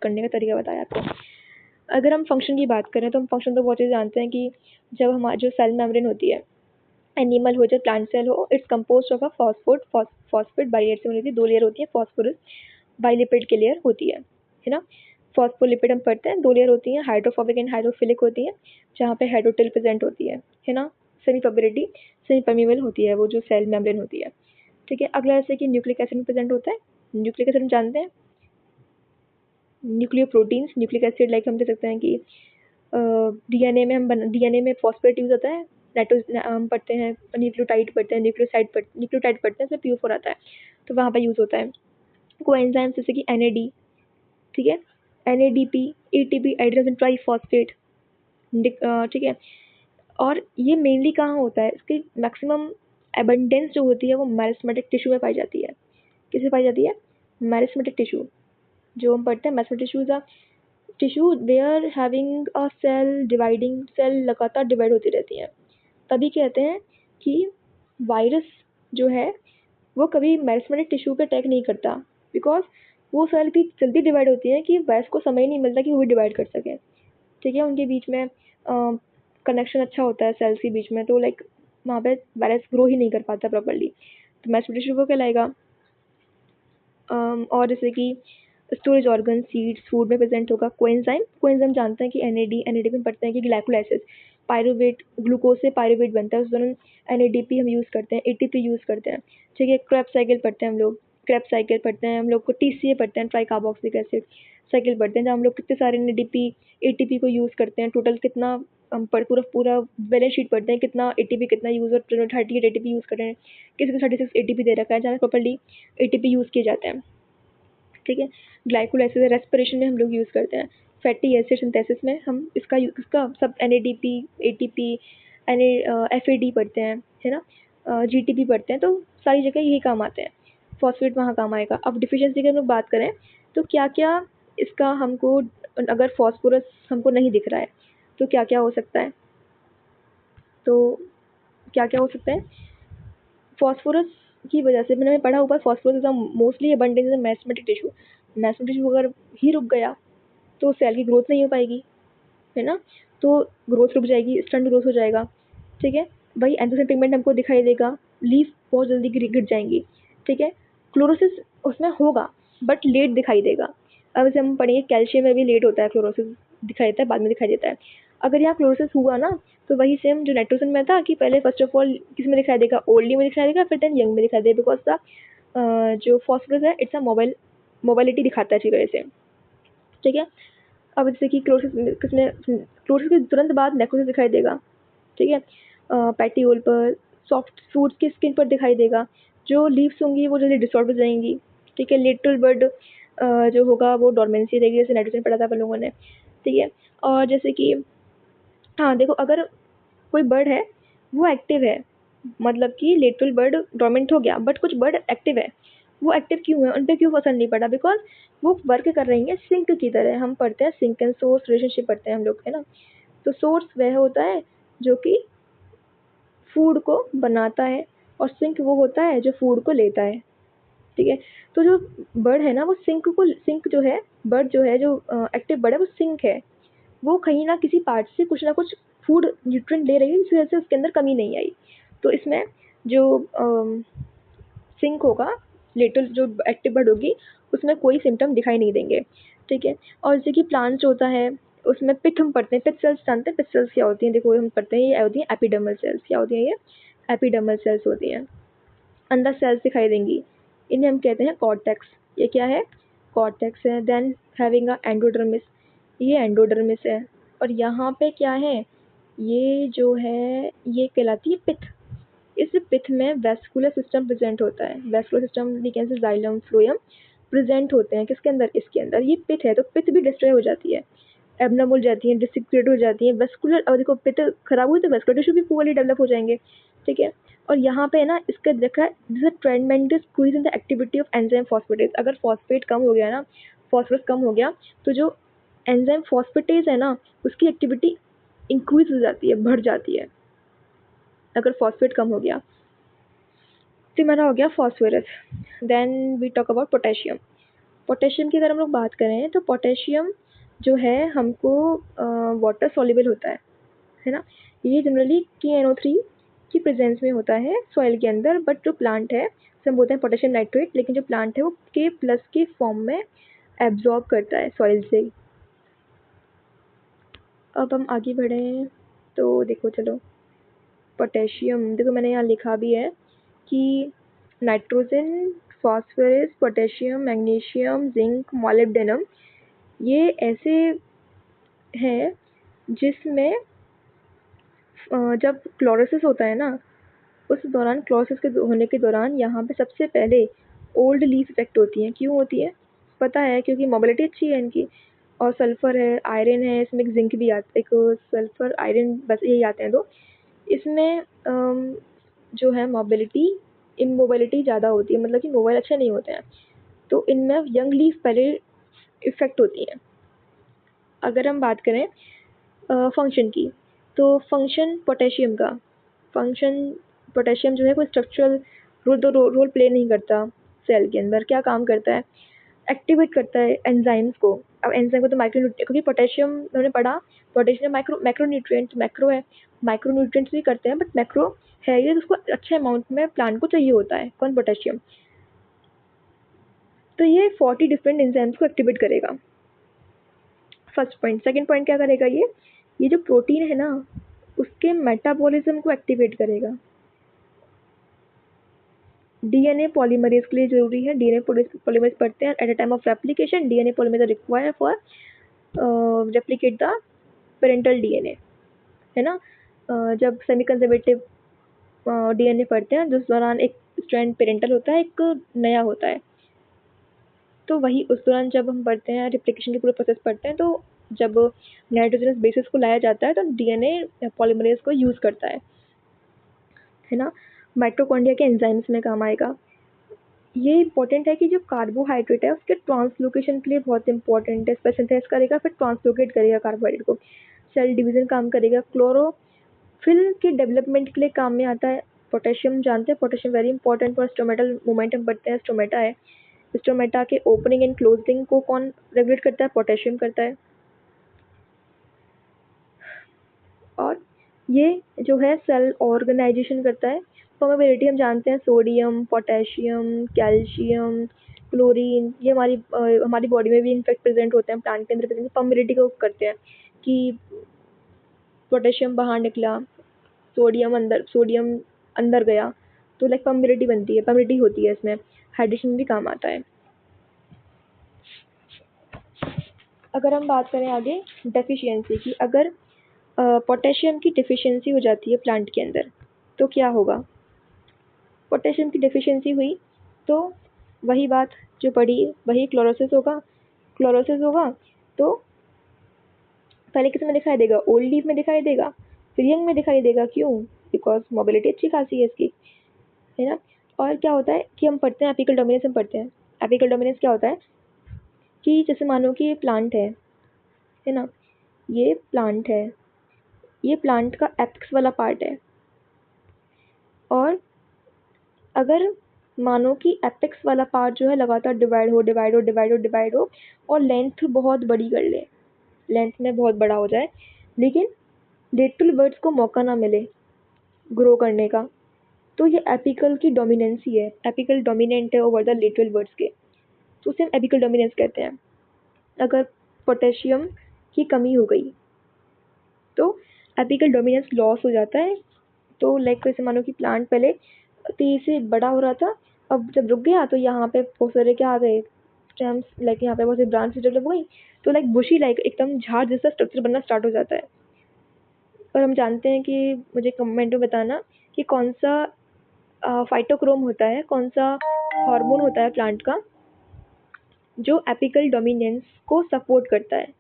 करने का तरीका बताया आपको। अगर हम फंक्शन की बात करें तो हम फंक्शन तो बहुत चीज़ जानते हैं कि जब हमारी जो सेल मेम्ब्रेन होती है, एनिमल हो चाहे प्लांट सेल हो, it's compose of a phosphate bilayer से होती है, 2 लेयर होती है, फॉस्फोरस बाइलिपिड की लेयर होती है ना। फॉस्फोलिपिड हम पढ़ते हैं, 2 लेयर होती हैं, हाइड्रोफोबिक एंड हाइड्रोफिलिक होती है, जहाँ पे हाइड्रोटिल प्रेजेंट होती है ना। सेमी परमेबल होती है वो जो सेल मेम्ब्रेन होती है, ठीक है। अगला जैसे कि न्यूक्लिक एसिड में प्रेजेंट होता है, न्यूक्लिक एसिड हम जानते हैं, न्यूक्लियोप्रोटीन्स, न्यूक्लिक एसिड लाइक हम कह सकते हैं कि डीएनए में फॉस्फेट यूज होता है, हम पढ़ते हैं न्यूक्लियोटाइड पढ़ते हैं, न्यूक्लियोटाइड पढ़ते हैं, इसमें PO4 आता है, तो वहाँ पर यूज़ होता है। कोएंजाइम्स जैसे कि NAD, ठीक है, NADP, ATP, एड्रेनल ट्राइफॉस्फेट, ठीक है। और ये मेनली कहाँ होता है, इसकी मैक्सिमम एबंडेंस जो होती है वो मैरिस्मेटिक टिश्यू में पाई जाती है। किसमें पाई जाती है? मैरिस्मेटिक टिश्यू, जो हम पढ़ते हैं meristematic tissues are tissue where having a cell dividing, cell लगातार डिवाइड होती रहती हैं। तभी कहते हैं कि वायरस जो है वो कभी मैरिस्मेटिक टिश्यू पे अटैक नहीं करता, बिकॉज वो सेल भी जल्दी डिवाइड होती है कि वायरस को समय ही नहीं मिलता कि वो भी डिवाइड कर सके, ठीक है। उनके बीच में कनेक्शन अच्छा होता है सेल्स के बीच में, तो लाइक वहाँ पे वायरस ग्रो ही नहीं कर पाता प्रॉपर्ली, तो मैरिस्मेटिक टिश्यू को कहलाएगा। और जैसे कि स्टोरेज ऑर्गन, सीड्स, फूड में प्रेजेंट होगा। कोएंजाइम जानते हैं कि NAD में पढ़ते हैं कि ग्लाइकोलाइसिस, पायरुवेट, ग्लूकोज से पायरुवेट बनता है, उस दौरान NADP हम यूज़ करते हैं, ATP यूज़ करते हैं, ठीक है। क्रेब्स साइकिल पढ़ते हैं हम लोग, हम लोग को TCA पढ़ते हैं, ट्राई कार्बोक्सिलिक एसिड साइकिल पढ़ते हैं, जहाँ हम लोग कितने सारे NADP ATP को यूज़ करते हैं, टोटल कितना हम पूरा बैलेंस शीट पढ़ते हैं, कितना ATP कितना यूज़, और 38 ATP यूज़ कर रहे हैं, किसी को 36 ATP दे रखा है, जहाँ प्रॉपर्ली ATP यूज़ किए जाते हैं, ठीक है। ग्लाइकोलाइसिस रेस्पिरेशन में हम लोग यूज़ करते हैं। फैटी एसिड सिंथेसिस में हम इसका सब NADP, ATP, FAD पढ़ते हैं, है ना, GTP पढ़ते हैं, तो सारी जगह यही काम आते हैं। फॉस्फेट वहाँ काम आएगा। अब डिफिशियंसी की हम लोग बात करें तो क्या क्या इसका हमको, अगर फॉस्फोरस हमको नहीं दिख रहा है तो क्या क्या हो सकता है, फॉस्फोरस की वजह से मैंने पढ़ा ऊपर, phosphorus is mostly abundance in meristematic tissue. Meristematic tissue अगर ही रुक गया तो सेल की ग्रोथ नहीं हो पाएगी, है ना, तो ग्रोथ रुक जाएगी, स्टंट ग्रोथ हो जाएगा, ठीक है। वही एंथोसिन पिगमेंट हमको दिखाई देगा, लीफ बहुत जल्दी गिर जाएंगी, ठीक है। क्लोरोसिस उसमें होगा बट लेट दिखाई देगा। अब जैसे हम पढ़ेंगे कैल्शियम में भी लेट होता है, क्लोरोसिस दिखाई देता है, बाद में दिखाई देता है। अगर यहाँ क्लोरोसिस हुआ ना तो वही सेम जो नाइट्रोजन में था कि पहले फर्स्ट ऑफ ऑल किस में दिखाई देगा, ओल्ड में दिखाई देगा, फिर देन यंग में दिखाई देगा, बिकॉज द जो फॉस्फोरस है इट्स अ मोबाइलिटी दिखाता है अच्छी तरह से, ठीक है। अब जैसे कि क्लोरोसिस के तुरंत बाद नेक्रोसिस दिखाई देगा, ठीक है। पैटियोल पर, सॉफ्ट फ्रूट्स की स्किन पर दिखाई देगा, जो लीव्स होंगी वो जल्दी डिसऑर्ड हो जाएंगी, ठीक है। लिटिल बर्ड जो होगा वो डॉर्मेंसी रहेगी, जैसे नाइट्रोजन पढ़ा था अपन लोगों ने, ठीक है। और जैसे कि हाँ देखो, अगर कोई बर्ड है वो एक्टिव है, मतलब कि लिटिल बर्ड डोरमेंट हो गया बट कुछ बर्ड एक्टिव है, वो एक्टिव क्यों है, उन पर क्यों असर नहीं पड़ा, बिकॉज वो वर्क कर रही हैं सिंक की तरह। हम पढ़ते हैं सिंक एंड सोर्स रिलेशनशिप पढ़ते हैं हम लोग, है ना। तो सोर्स वह होता है जो कि फूड को बनाता है, और सिंक वो होता है जो फूड को लेता है, ठीक है। तो जो बर्ड है ना वो सिंक जो है, बर्ड जो है, जो एक्टिव बर्ड है वो सिंक है, वो कहीं ना किसी पार्ट से कुछ ना कुछ फूड न्यूट्रिएंट ले रही है, जिस वजह से उसके अंदर कमी नहीं आई। तो इसमें जो सिंक होगा, लिटिल जो एक्टिव बर्ड होगी, उसमें कोई सिम्टम दिखाई नहीं देंगे, ठीक है। और जैसे कि प्लांट्स होता है उसमें पिथ हम पढ़ते हैं, पिथ सेल्स जानते हैं, पिथ सेल्स क्या होती हैं, देखो हम पढ़ते हैं ये होती हैं एपिडर्मल सेल्स। क्या होती हैं ये? एपिडर्मल सेल्स होती हैं, अंदर सेल्स दिखाई देंगी, इन्हें हम कहते हैं कॉर्टेक्स। ये क्या है? कॉर्टेक्स है। देन हैविंग अ एंडोडर्मिस, ये एंडोडर्मिस है। और यहाँ पे क्या है, ये जो है ये कहलाती है पिथ। इस पिथ में वेस्कुलर सिस्टम प्रेजेंट होता है, वेस्कुलर सिस्टम कैसे जाइलम फ्लोएम प्रेजेंट होते हैं, किसके अंदर? इसके अंदर। ये पिथ है तो पिथ भी डिस्ट्रॉय हो जाती है, एबनॉर्मल हो जाती है, डिसक्रिएट हो जाती है, वेस्कुलर। और देखो पिथ खराब हुई तो वेस्कुलर टिश्यू भी पुअरली डेवलप हो जाएंगे, ठीक है। और यहाँ पे ना इसका देखा है, this is ट्रेमेंडस increase in the activity of enzyme phosphatase. अगर फॉस्फेट कम हो गया ना, फॉस्फोरस कम हो गया, तो जो एंजाइम फॉस्फेटेज है ना उसकी एक्टिविटी इंक्रीज हो जाती है, बढ़ जाती है, अगर फॉस्फेट कम हो गया। तो हमारा हो गया phosphorus. Then we talk about potassium. Potassium की अगर हम लोग बात करें तो पोटेशियम जो है हमको वाटर सॉल्युबल होता है ना। ये जनरली KNO3 की प्रेजेंस में होता है सॉइल के अंदर, बट जो प्लांट है उसे हम बोलते हैं पोटेशियम नाइट्रेट, लेकिन जो प्लांट है वो K+ के फॉर्म में एब्जॉर्ब करता है सॉइल से। अब हम आगे बढ़ें तो देखो, चलो पोटेशियम देखो मैंने यहाँ लिखा भी है कि nitrogen, phosphorus, potassium, magnesium, zinc, molybdenum, ये ऐसे हैं जिसमें जब क्लोरोसिस होता है ना, उस दौरान क्लोरोसिस के होने के दौरान यहाँ पे सबसे पहले ओल्ड लीफ इफेक्ट होती है। क्यों होती है पता है? क्योंकि मोबिलिटी अच्छी है इनकी, और सल्फर है, आयरन है, इसमें एक जिंक भी आता है, एक सल्फर आयरन, बस यही आते हैं दो। इसमें जो है मोबिलिटी, इमोबिलिटी ज़्यादा होती है, मतलब कि मोबाइल अच्छे नहीं होते हैं, तो इनमें यंग लीफ पहले इफेक्ट होती है। अगर हम बात करें फंक्शन की, तो फंक्शन पोटेशियम का, फंक्शन पोटेशियम जो है कोई स्ट्रक्चरल रोल प्ले नहीं करता सेल के अंदर। क्या काम करता है? एक्टिवेट करता है एंजाइम्स को। अब एंजाइम को तो क्योंकि पोटेशियम हमने पढ़ा, पोटेशियम मैक्रोन्यूट्रिएंट, मैक्रो है, माइक्रोन्यूट्रिएंट्स भी करते हैं, बट मैक्रो है ये, उसको अच्छे अमाउंट में प्लांट को चाहिए होता है। कौन? पोटेशियम। तो ये 40 डिफरेंट एंजाइम्स को एक्टिवेट करेगा, फर्स्ट पॉइंट। सेकंड पॉइंट क्या करेगा? ये जो प्रोटीन है ना, उसके मेटाबॉलिज्म को एक्टिवेट करेगा। डीएनए पॉलीमरेज के लिए जरूरी है, डीएनए पॉलीमरेज पढ़ते हैं at a time of replication, DNA polymerase require for replicate the parental DNA, है ना। जब सेमी कंजर्वेटिव डीएनए पढ़ते हैं, जिस दौरान एक स्ट्रैंड पेरेंटल होता है, एक नया होता है, तो वही उस दौरान जब हम पढ़ते हैं रेप्लिकेशन के पूरे प्रोसेस पढ़ते हैं, तो जब नाइट्रोजनस बेसिस को लाया जाता है तो डीएनए पॉलीमरेज को यूज़ करता है ना। माइटोकॉन्ड्रिया के एंजाइम्स में काम आएगा। ये इंपॉर्टेंट है कि जो कार्बोहाइड्रेट है उसके ट्रांसलोकेशन के लिए बहुत इंपॉर्टेंट है। सिंथेसिस करेगा, फिर ट्रांसलोकेट करेगा कार्बोहाइड्रेट को, सेल डिवीजन काम करेगा, क्लोरोफिल के डेवलपमेंट के लिए काम में आता है। पोटेशियम जानते हैं, potassium very important for stomatal momentum पढ़ते हैं। स्टोमेटा है, स्टोमेटा के ओपनिंग एंड क्लोजिंग को कौन रेगुलेट करता है? पोटेशियम करता है। और ये जो है सेल ऑर्गेनाइजेशन करता है। परमेबिलिटी हम जानते हैं, सोडियम, पोटेशियम, कैल्शियम, क्लोरीन, ये हमारी बॉडी में भी इनफेक्ट प्रेजेंट होते हैं, प्लांट के अंदर प्रेजेंट। परमेबिलिटी को करते हैं कि पोटेशियम बाहर निकला, सोडियम अंदर गया, तो लाइक परमेबिलिटी बनती है, परमेबिलिटी होती है इसमें। हाइड्रेशन भी काम आता है। अगर हम बात करें आगे डेफिशिएंसी की, अगर पोटेशियम की डिफिशियंसी हो जाती है प्लांट के अंदर, तो क्या होगा? पोटेशियम की डिफिशियंसी हुई तो वही बात जो पढ़ी, वही क्लोरोसिस होगा। तो पहले किस में दिखाई देगा? ओल्ड लीफ में दिखाई देगा, फिर यंग में दिखाई देगा। क्यों? बिकॉज मोबिलिटी अच्छी खासी है इसकी, है ना। और क्या होता है कि हम पढ़ते हैं एपिकल डोमिनेंस, हम पढ़ते हैं एपिकल डोमिनेंस क्या होता है कि जैसे मानो कि ये प्लांट है ना, ये प्लांट है, ये प्लांट का एपेक्स वाला पार्ट है, और अगर मानो कि एपेक्स वाला पार्ट जो है लगातार डिवाइड हो और लेंथ बहुत बड़ी कर ले, लेंथ में बहुत बड़ा हो जाए, लेकिन लेटरल वर्ड्स को मौका ना मिले ग्रो करने का, तो ये एपिकल की डोमिनेंसी है। एपिकल डोमिनेंट है ओवर द लेटरल वर्ड्स के, तो उसे हम एपिकल डोमिनेंस कहते हैं। अगर पोटेशियम की कमी हो गई तो एपिकल डोमिनेंस लॉस हो जाता है। तो लाइक जैसे मानो कि प्लांट पहले तेजी से बड़ा हो रहा था, अब जब रुक गया तो यहाँ पे बहुत सारे क्या आ गए, स्टेम्स, लाइक यहाँ पे बहुत सारी ब्रांचेस डेवलप हो गई, तो लाइक बुशी, लाइक एकदम झाड़ जैसा स्ट्रक्चर बनना स्टार्ट हो जाता है। और हम जानते हैं कि, मुझे कमेंट में बताना कि कौन सा फाइटोक्रोम होता है, कौन सा हार्मोन होता है प्लांट का जो एपिकल डोमिनेंस को सपोर्ट करता है।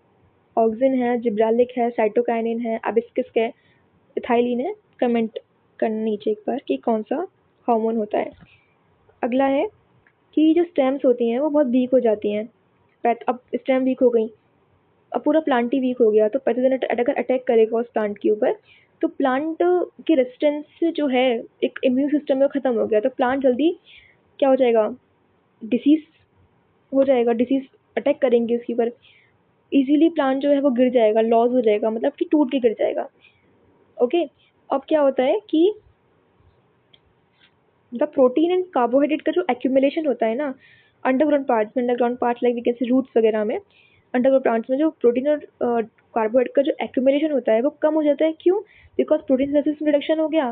ऑक्सिन है, जिब्रालिक है, साइटोकाइनिन है, एबिस्किस है, इथाइलिन है। कमेंट करना नीचे एक बार कि कौन सा हार्मोन होता है। अगला है कि जो स्टेम्स होती हैं वो बहुत वीक हो जाती हैं। अब स्टेम वीक हो गई, अब पूरा प्लांट ही वीक हो गया, तो पैथोजन अगर अटैक करेगा उस प्लांट के ऊपर, तो प्लांट की रेजिस्टेंस जो है एक इम्यून सिस्टम में ख़त्म हो गया, तो प्लांट जल्दी क्या हो जाएगा? डिसीज हो जाएगा, डिसीज अटैक करेंगे उसके ऊपर, इजीली प्लांट जो है वो गिर जाएगा, लॉस हो जाएगा, मतलब कि टूट के गिर जाएगा। ओके, अब क्या होता है कि द प्रोटीन एंड कार्बोहाइड्रेट का जो एक्यूमुलेशन होता है ना underground parts like we can say roots वगैरह में, अंडरग्राउंड प्लांट्स में जो प्रोटीन और कार्बोहाइड्रेट का जो एक्यूमुलेशन होता है वो कम हो जाता है। क्यों? बिकॉज प्रोटीन रेसिस्टेंस रिडक्शन हो गया,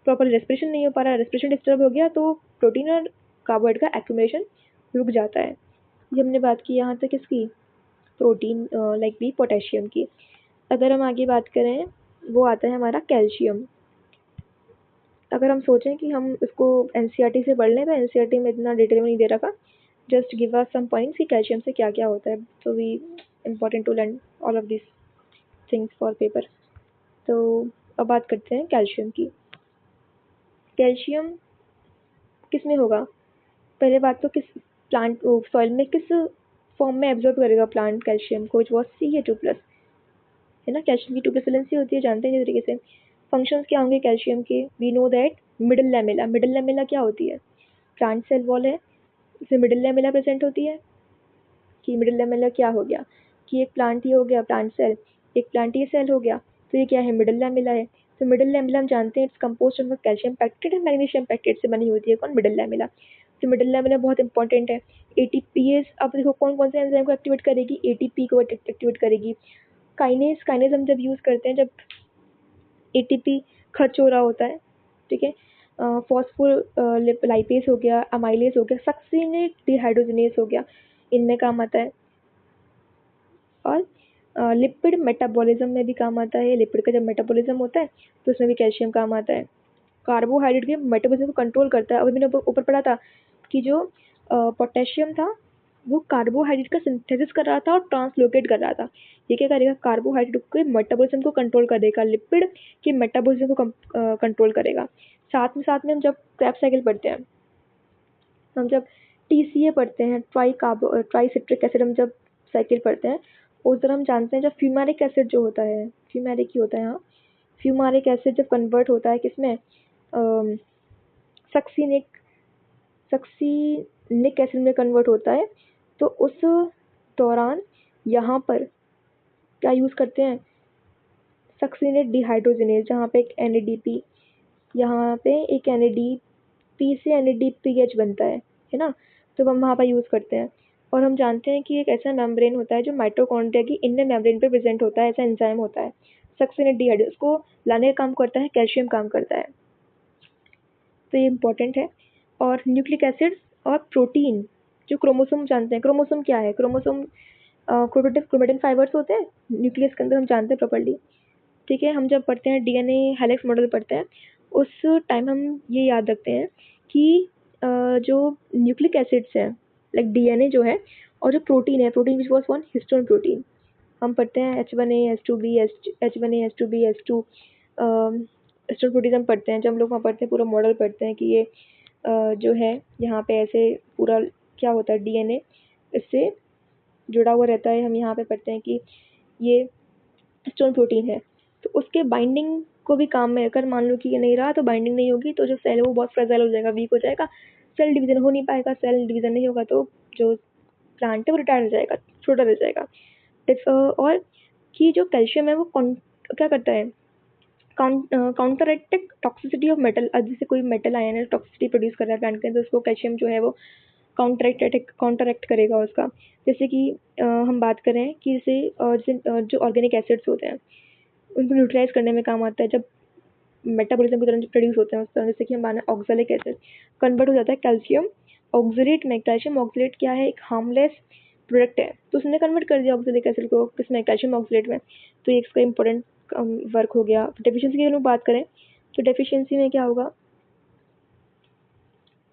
प्रॉपर रेस्पिरेशन नहीं हो पा रहा, रेस्पिरेशन डिस्टर्ब हो गया, तो प्रोटीन और कार्बोहाइड्रेट का एक्यूमुलेशन रुक जाता है। ये हमने बात की यहाँ तक किसकी, प्रोटीन लाइक भी पोटेशियम की। अगर हम आगे बात करें वो आता है हमारा कैल्शियम। अगर हम सोचें कि हम इसको एनसीईआरटी से पढ़ लें तो एनसीईआरटी में इतना डिटेल में नहीं दे रखा, just give us some points कि कैल्शियम से क्या क्या होता है, तो we important to learn all of this things for paper. तो अब बात करते हैं कैल्शियम की। कैल्शियम किस में होगा? पहले बात तो किस प्लांट सॉइल में किस फॉर्म में एब्जॉर्ब करेगा प्लांट कैल्शियम को, विच वॉज Ca2+, है ना। कैल्शियम की 2+ वैलेंसी होती है, जानते हैं इस तरीके से। फंक्शंस क्या होंगे कैल्शियम के? We know that middle lamella, middle lamella क्या होती है? प्लांट सेल वॉल है, इसमें मिडिल लैमेला प्रेजेंट होती है। कि मिडिल लैमेला क्या हो गया कि एक प्लांट ही हो गया प्लांट सेल, एक प्लांट ही सेल हो गया, तो ये क्या है? मिडिल लैमेला है। तो मिडिल लैमेला हम जानते हैं it's composed of calcium pectate and magnesium pectate से बनी होती है। कौन? Middle lamella. तो मिडिल लैमेला बहुत इंपॉर्टेंट है। एटीपीएस, अब देखो कौन कौन से एंजाइम को एक्टिवेट करेगी? एटीपी को एक्टिवेट करेगी। काइनेज, काइनेज हम जब यूज़ करते हैं जब एटीपी खर्च हो रहा होता है, ठीक है। फॉस्फोलाइपेज हो गया, अमाइलेज हो गया, सक्सिनेट डिहाइड्रोजनेज हो गया, इनमें काम आता है। और लिपिड मेटाबॉलिज्म में भी काम आता है। लिपिड का जब मेटाबॉलिज्म होता है तो उसमें भी कैल्शियम काम आता है। कार्बोहाइड्रेट के मेटाबॉलिज्म को कंट्रोल करता है। अभी मैंने ऊपर पढ़ा था कि जो पोटेशियम था वो कार्बोहाइड्रेट का सिंथेसिस कर रहा था और ट्रांसलोकेट कर रहा था। ये क्या करेगा? कार्बोहाइड्रेट के मेटाबॉलिज्म को कंट्रोल करेगा, लिपिड के मेटाबॉलिज्म को कंट्रोल करेगा। साथ में हम जब क्रैब साइकिल पढ़ते हैं, हम जब टीसीए पढ़ते हैं, ट्राई सिट्रिक एसिड, हम जब साइकिल पढ़ते हैं उस तरह हम जानते हैं जब फ्यूमेरिक एसिड जो होता है, फ्यूमेरिक ही होता है, हाँ, फ्यूमेरिक एसिड जब कन्वर्ट होता है किसमें? सक्सीनिक सक्सीनिक एसिड में कन्वर्ट होता है, तो उस दौरान यहाँ पर क्या यूज़ करते हैं? सक्सीनेट डिहाइड्रोजनेज, जहाँ पे एक NADP, यहाँ पे एक NADP से NADPH बनता है ना। तो हम वहाँ पर यूज़ करते हैं। और हम जानते हैं कि एक ऐसा मेम्ब्रेन होता है जो माइटोकॉन्ड्रिया की इनर मेम्ब्रेन पे प्रेजेंट होता है, ऐसा एंजाइम होता है सक्सीनेट डिहाइड्रोज, उसको लाने का काम करता है कैल्शियम काम करता है। तो ये इम्पोर्टेंट है। और न्यूक्लिक एसिड्स और प्रोटीन, जो क्रोमोसोम जानते हैं, क्रोमोसोम क्या है? क्रोमोसोम क्रोमेटिन फाइबर्स होते हैं न्यूक्लियस के अंदर, हम जानते हैं प्रॉपर्ली, ठीक है। हम जब पढ़ते हैं डीएनए हेलिक्स मॉडल पढ़ते हैं उस टाइम हम ये याद रखते हैं कि जो न्यूक्लिक एसिड्स हैं लाइक डीएनए जो है, और जो प्रोटीन है, protein which was one histone protein, हम पढ़ते हैं H1A H2B H1A H2B H2 histone protein हम पढ़ते हैं। जब हम लोग वहाँ पढ़ते हैं पूरा मॉडल पढ़ते हैं कि ये जो है यहाँ पे ऐसे पूरा क्या होता है, डीएनए इससे जुड़ा हुआ रहता है। हम यहाँ पे पढ़ते हैं कि ये हिस्टोन प्रोटीन है, तो उसके बाइंडिंग को भी काम में, अगर मान लो कि ये नहीं रहा तो बाइंडिंग नहीं होगी तो जो सेल है वो बहुत फ्रेजाइल हो जाएगा, वीक हो जाएगा, सेल डिवीजन हो नहीं पाएगा। सेल डिवीजन नहीं होगा तो जो प्लांट है वो रिटायर हो जाएगा, छोटा रह जाएगा। और कि जो कैल्शियम है वो क्या करता है? काउंटरएक्टिक टॉक्सिसिटी ऑफ मेटल। जैसे कोई मेटल आयन है टॉक्सिसिटी प्रोड्यूस कर रहा है प्लांट के अंदर, उसको कैल्शियम जो है वो काउंटरएक्ट करेगा उसका। जैसे कि हम बात करें कि जैसे जो ऑर्गेनिक एसिड्स होते हैं उनको न्यूट्रलाइज करने में काम आता है। जब मेटाबॉलिज्म के दौरान प्रोड्यूस होते हैं उस तरह, जैसे कि हम माने ऑक्सैलिक एसिड कन्वर्ट हो जाता है कैल्शियम ऑक्सलेट में। कैल्शियम ऑक्सलेट क्या है? एक हार्मलेस प्रोडक्ट है, तो उसने कन्वर्ट कर दिया ऑक्सैलिक एसिड को किसमें? कैल्शियम ऑक्सलेट में। तो ये इसका इंपॉर्टेंट वर्क हो गया। डेफिशिएंसी की लोग बात करें तो डेफिशिएंसी में क्या होगा?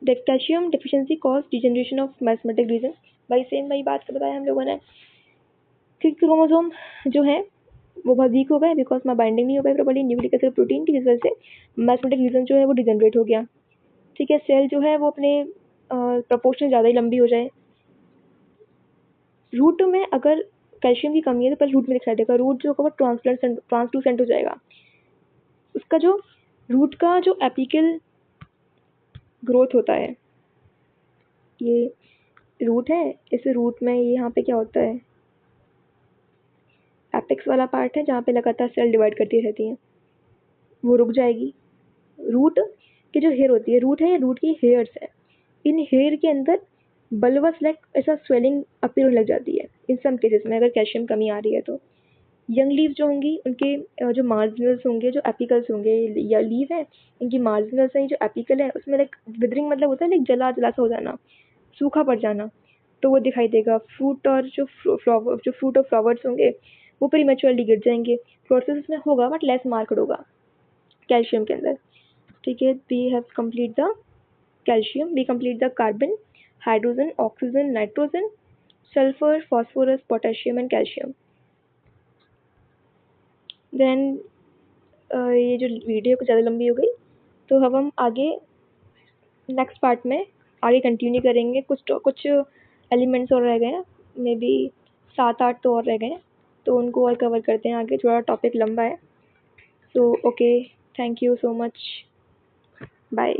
Calcium deficiency cause degeneration of mathematic region. भाई सेम वही बात बताया हम लोगों ने कि क्रोमोसोम जो है वो बहुत वीक हो गए बिकॉज में बाइंडिंग नहीं हो पाई प्रॉपर्ली न्यूक्लिक एसिड प्रोटीन की, जिस वजह से मैथमेटिक रीजन जो है वो डिजेनरेट हो गया, ठीक है। सेल जो है वो अपने प्रपोर्शन ज़्यादा ही लंबी हो जाए। रूट में अगर कैल्शियम की कमी है तो पहले रूट में दिखाई देगा, रूट जो होगा वो ट्रांसलूसेंट हो जाएगा। उसका जो रूट का जो एपिकल ग्रोथ होता है, ये रूट है, इस रूट में यहाँ पे क्या होता है, एपेक्स वाला पार्ट है जहाँ पे लगातार सेल डिवाइड करती रहती हैं, वो रुक जाएगी। रूट की जो हेयर होती है, रूट है या रूट की हेयर्स है, इन हेयर के अंदर बल्बस लाइक ऐसा स्वेलिंग अपीयर होने लग जाती है इन सम केसेस में, अगर कैल्शियम कमी आ रही है तो। यंग लीव जो होंगी उनके जो मार्जिनल्स होंगे, जो एपिकल्स होंगे, या लीव है इनकी मार्जिनल्स हैं, जो एपिकल है उसमें लाइक विदरिंग मतलब होता है लाइक जला जला सा हो जाना, सूखा पड़ जाना, तो वो दिखाई देगा। फ्रूट और जो फ्रूट और फ्लावर्स होंगे वो प्रीमेच्योरली गिर जाएंगे। प्रोसेस इसमें होगा बट लेस मार्क्ड होगा कैल्शियम के अंदर। ठीक है, we have complete the calcium, we complete the carbon, hydrogen, oxygen, nitrogen, sulphur, phosphorus, potassium and calcium. Then ये जो वीडियो कुछ ज़्यादा लंबी हो गई, तो अब हम आगे नेक्स्ट पार्ट में आगे कंटिन्यू करेंगे। कुछ एलिमेंट्स और रह गए हैं, मे बी 7-8 तो और रह गए हैं, तो उनको और कवर करते हैं आगे, थोड़ा टॉपिक लंबा है। So okay, thank you so much, bye.